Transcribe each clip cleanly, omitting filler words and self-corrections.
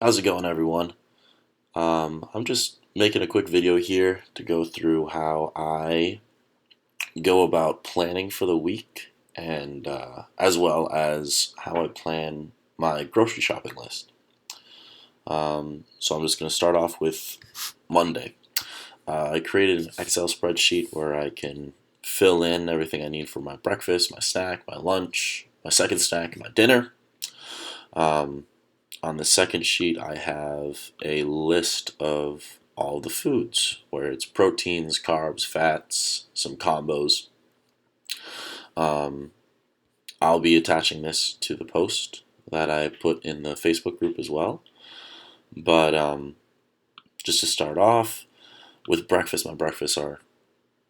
How's it going, everyone? I'm just making a quick video here to go through how I go about planning for the week and as well as how I plan my grocery shopping list. So I'm just going to start off with Monday. I created an Excel spreadsheet where I can fill in everything I need for my breakfast, my snack, my lunch, my second snack, and my dinner. Um, On the second sheet, I have a list of all the foods, where it's proteins, carbs, fats, some combos. Um, I'll be attaching this to the post that I put in the Facebook group as well. But just to start off with breakfast, my breakfasts are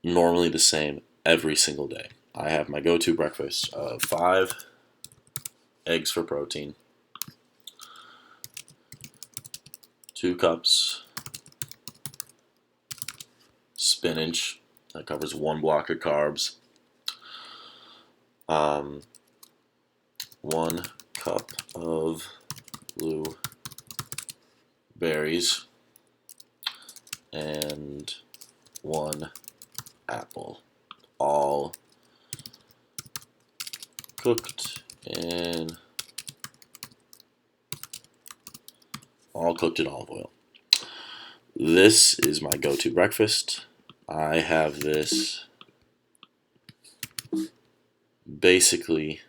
normally the same every single day. I have my go-to breakfast of 5 eggs for protein, 2 cups spinach, that covers 1 block of carbs, um, 1 cup of blueberries, and 1 apple, all cooked in olive oil. This is my go-to breakfast. I have this basically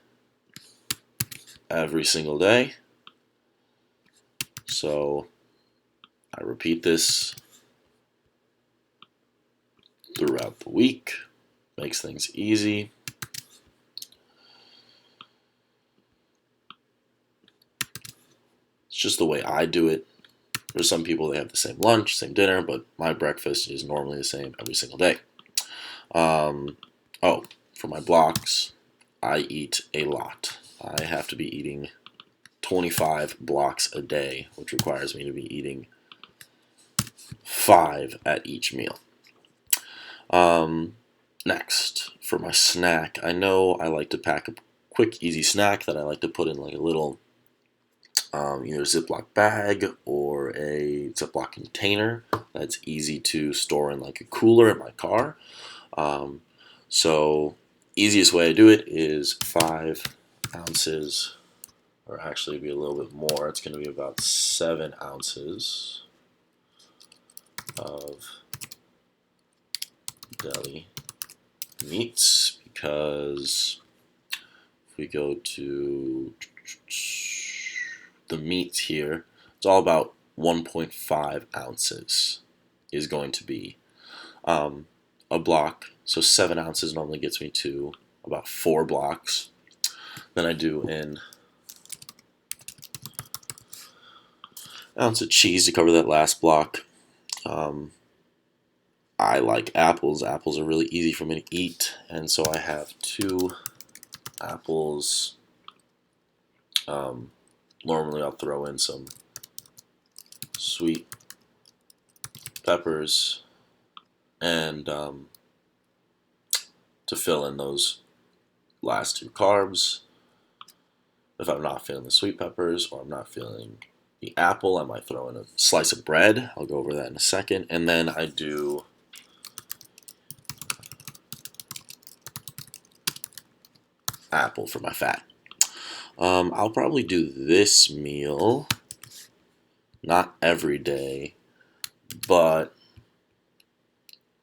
every single day. So I repeat this throughout the week. Makes things easy. It's just the way I do it. There's some people that have the same lunch, same dinner, but my breakfast is normally the same every single day. For my blocks, I eat a lot. I have to be eating 25 blocks a day, which requires me to be eating 5 at each meal. Next, for my snack, I know I like to pack a quick, easy snack that I like to put in like a little either Ziploc bag or a Ziploc container that's easy to store in like a cooler in my car. So easiest way to do it is 5 ounces, or actually be a little bit more. It's going to be about 7 ounces of deli meats, because if we go to the meats here, it's all about 1.5 ounces is going to be a block. So 7 ounces normally gets me to about 4 blocks. Then I do an ounce of cheese to cover that last block. I like apples. Apples are really easy for me to eat, and so I have 2 apples. Normally I'll throw in some sweet peppers and to fill in those last 2 carbs. If I'm not feeling the sweet peppers or I'm not feeling the apple, I might throw in a slice of bread. I'll go over that in a second. And then I do apple for my fat. I'll probably do this meal, not every day, but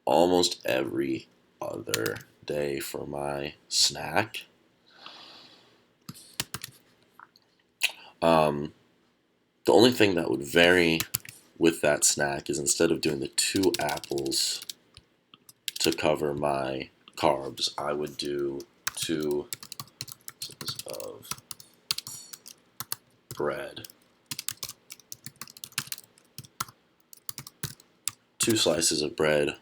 almost every other day for my snack. The only thing that would vary with that snack is, instead of doing the 2 apples to cover my carbs, I would do 2 of bread, 2 slices of bread,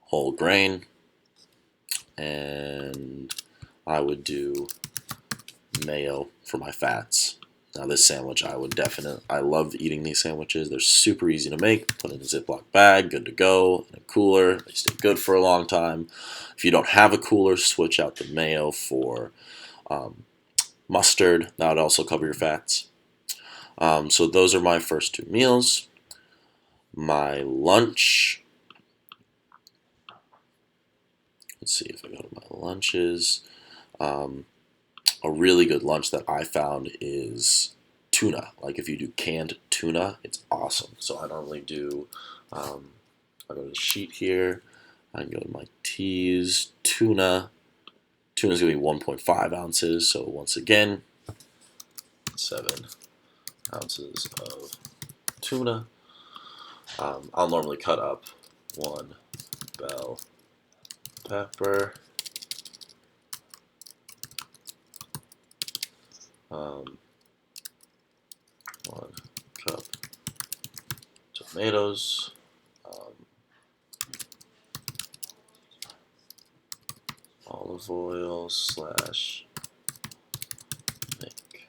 whole grain, and I would do mayo for my fats. Now this sandwich, I love eating these sandwiches. They're super easy to make. Put in a Ziploc bag, good to go, in a cooler. They stay good for a long time. If you don't have a cooler, switch out the mayo for mustard. That would also cover your fats. So those are my first 2 meals. My lunch, let's see if I go to my lunches. Um, a really good lunch that I found is tuna. Like if you do canned tuna, it's awesome. So I normally do, I go to the sheet here, I can go to my teas, tuna. Tuna's gonna be 1.5 ounces. So once again, 7 ounces of tuna. I'll normally cut up 1 bell pepper, 1 cup tomatoes, olive oil slash make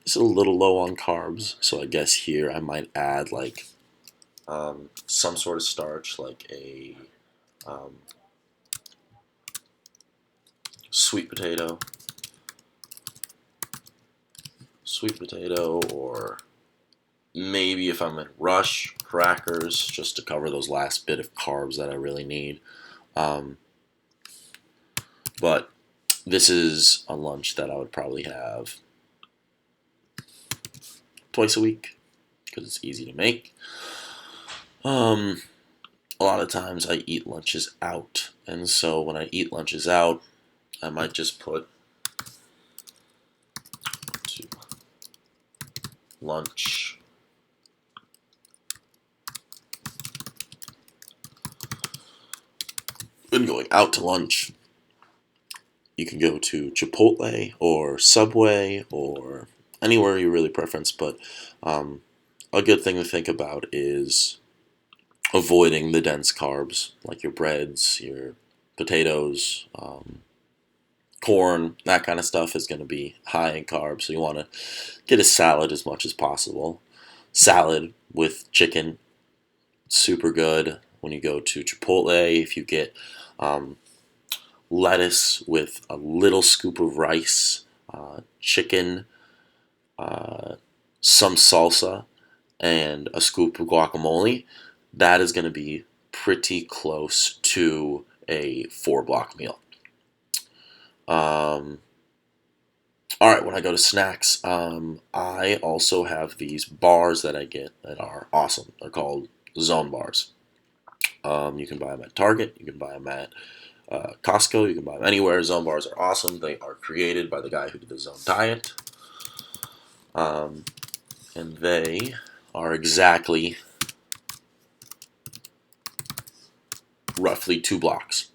it's a little low on carbs, so I guess here I might add like some sort of starch, like a um, sweet potato, or maybe if I'm in rush, crackers, just to cover those last bit of carbs that I really need. Um, but this is a lunch that I would probably have twice a week because it's easy to make. A lot of times I eat lunches out, and so when I eat lunches out, I might just put to lunch. When going out to lunch, you can go to Chipotle or Subway or anywhere you really preference, but um, a good thing to think about is avoiding the dense carbs, like your breads, your potatoes, corn, that kind of stuff is going to be high in carbs. So you want to get a salad as much as possible. Salad with chicken, super good. When you go to Chipotle, if you get um, lettuce with a little scoop of rice, chicken, uh, some salsa, and a scoop of guacamole, that is going to be pretty close to a 4 block meal. All right, when I go to snacks, I also have these bars that I get that are awesome. They're called Zone bars. You can buy them at Target. You can buy them at Costco. You can buy them anywhere. Zone bars are awesome. They are created by the guy who did the Zone diet. And they are exactly roughly 2 blocks.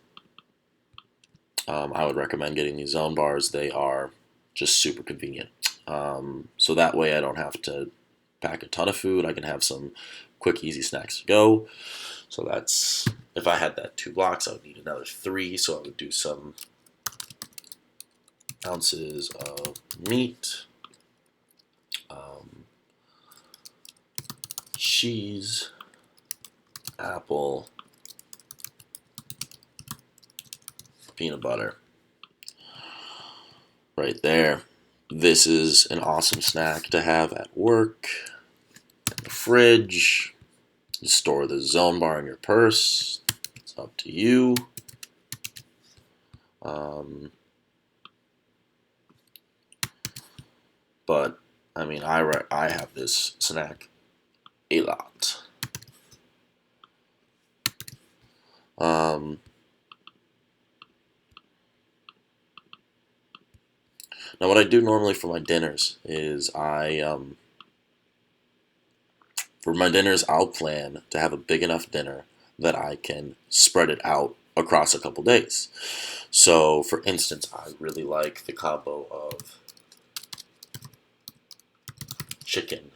I would recommend getting these Zone bars. They are just super convenient. So that way I don't have to pack a ton of food. I can have some quick, easy snacks to go. So that's, if I had that 2 blocks, I would need another 3. So I would do some ounces of meat, cheese, apple, peanut butter. Right there. This is an awesome snack to have at work, in the fridge. You store the Zone bar in your purse. It's up to you. But I mean, I have this snack a lot. Um, Now, what I do normally for my dinners is for my dinners, I'll plan to have a big enough dinner that I can spread it out across a couple days. So, for instance, I really like the combo of chicken,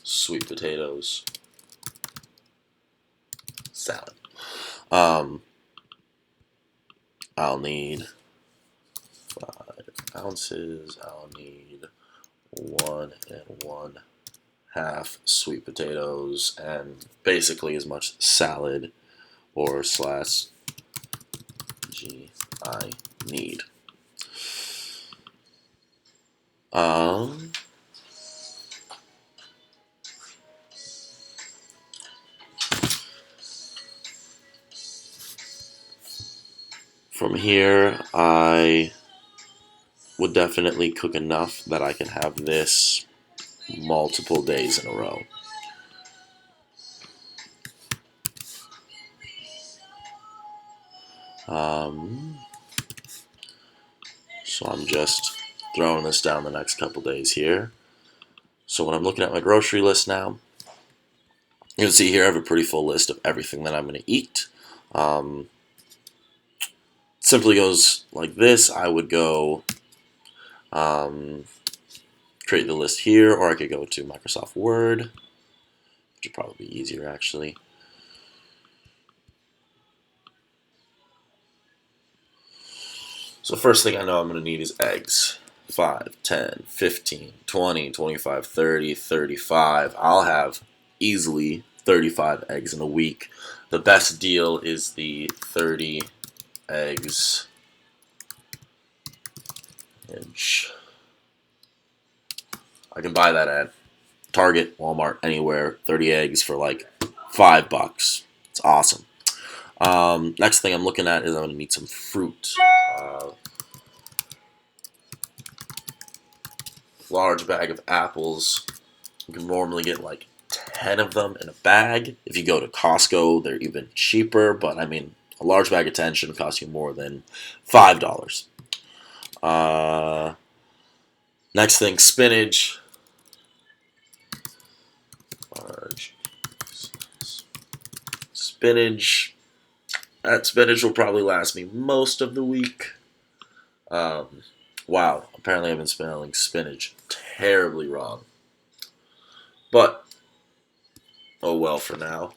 sweet potatoes, salad. Um, I'll need 5 ounces. I'll need 1 1/2 half sweet potatoes, and basically as much salad or slash G I need. Um, from here, I would definitely cook enough that I can have this multiple days in a row. Um, so I'm just throwing this down the next couple days here. So when I'm looking at my grocery list now, you can see here I have a pretty full list of everything that I'm going to eat. Um, simply goes like this. I would go um, create the list here, or I could go to Microsoft Word, which would probably be easier actually. So first thing I know I'm going to need is eggs. 5, 10, 15, 20, 25, 30, 35. I'll have easily 35 eggs in a week. The best deal is the 30 eggs inch. I can buy that at Target, Walmart, anywhere. 30 eggs for like $5. It's awesome. Next thing I'm looking at is I'm going to need some fruit. Large bag of apples. You can normally get like 10 of them in a bag. If you go to Costco, they're even cheaper, but I mean, a large bag of 10 shouldn't cost you more than $5. Next thing, spinach. Large spinach. That spinach will probably last me most of the week. Wow, apparently I've been spelling spinach terribly wrong. But, oh well for now.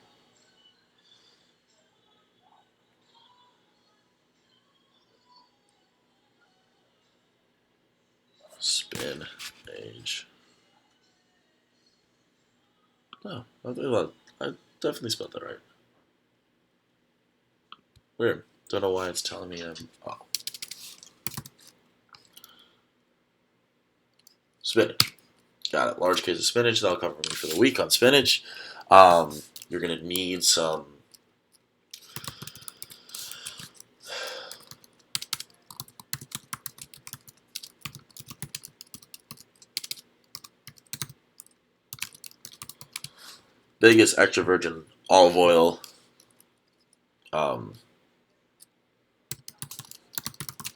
Spinach. No, I definitely spelled that right. Weird. Don't know why it's telling me I'm... Oh. Spinach. Got it. Large case of spinach. That'll cover me for the week on spinach. You're going to need some biggest extra virgin olive oil.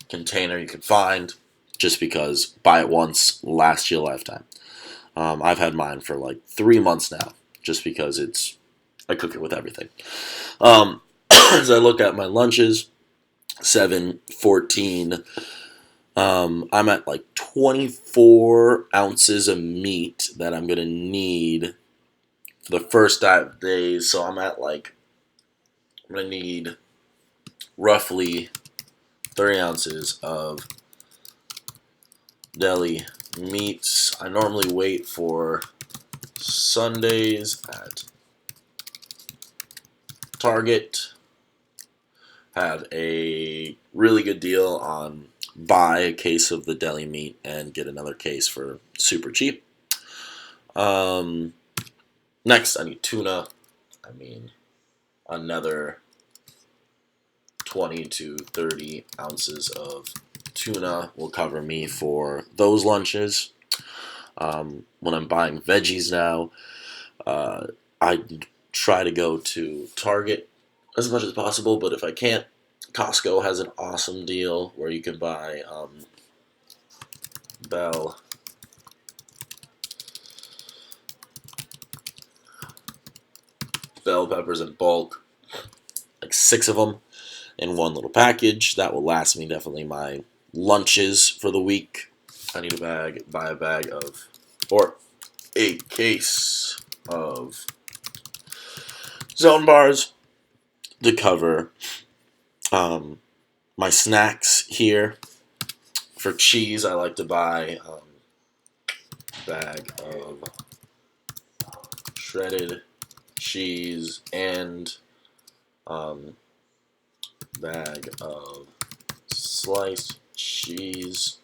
Container you can find, just because buy it once, lasts you a lifetime. I've had mine for like 3 months now, just because I cook it with everything. As I look at my lunches, 7, 14, I'm at like 24 ounces of meat that I'm going to need for the first 5 days. So I'm going to need roughly 30 ounces of deli meats. I normally wait for Sundays at Target. Have a really good deal on buy a case of the deli meat and get another case for super cheap. Next, I need tuna. I mean, another 20 to 30 ounces of tuna will cover me for those lunches. When I'm buying veggies now, I try to go to Target as much as possible, but if I can't, Costco has an awesome deal where you can buy bell peppers in bulk, like 6 of them in one little package. That will last me definitely my lunches for the week. I need buy a bag of, or a case of Zone bars to cover my snacks here. For cheese, I like to buy a bag of shredded cheese, and bag of sliced cheese.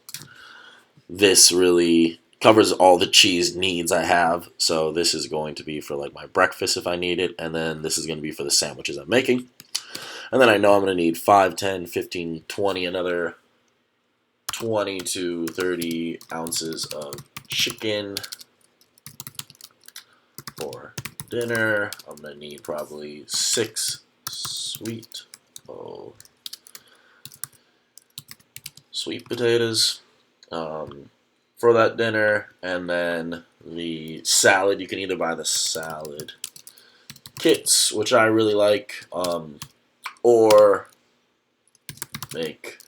This really covers all the cheese needs I have. So this is going to be for like my breakfast if I need it, and then this is going to be for the sandwiches I'm making. And then I know I'm going to need 5, 10, 15, 20, another 20 to 30 ounces of chicken for dinner. I'm going to need probably 6 sweet potatoes for that dinner. And then the salad, you can either buy the salad kits, which I really like, or make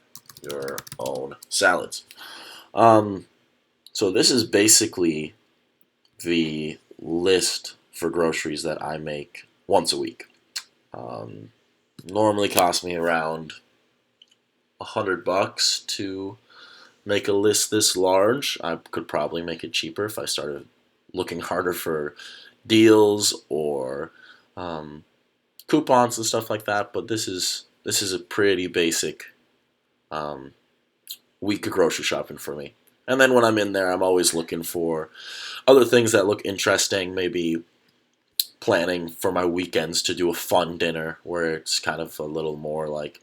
your own salads. So this is basically the list for groceries that I make once a week. Normally costs me around $100 to make a list this large. I could probably make it cheaper if I started looking harder for deals or coupons and stuff like that. But this is a pretty basic week of grocery shopping for me. And then when I'm in there, I'm always looking for other things that look interesting, maybe planning for my weekends to do a fun dinner where it's kind of a little more like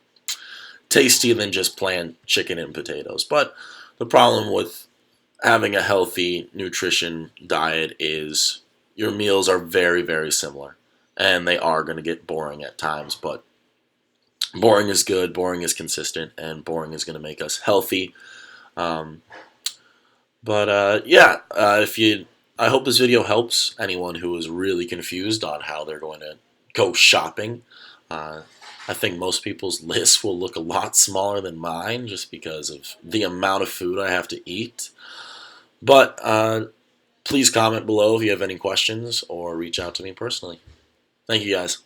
tasty than just plain chicken and potatoes. But the problem with having a healthy nutrition diet is your meals are very, very similar. And they are going to get boring at times, but boring is good, boring is consistent, and boring is going to make us healthy. I hope this video helps anyone who is really confused on how they're going to go shopping. I think most people's lists will look a lot smaller than mine just because of the amount of food I have to eat. But please comment below if you have any questions or reach out to me personally. Thank you guys.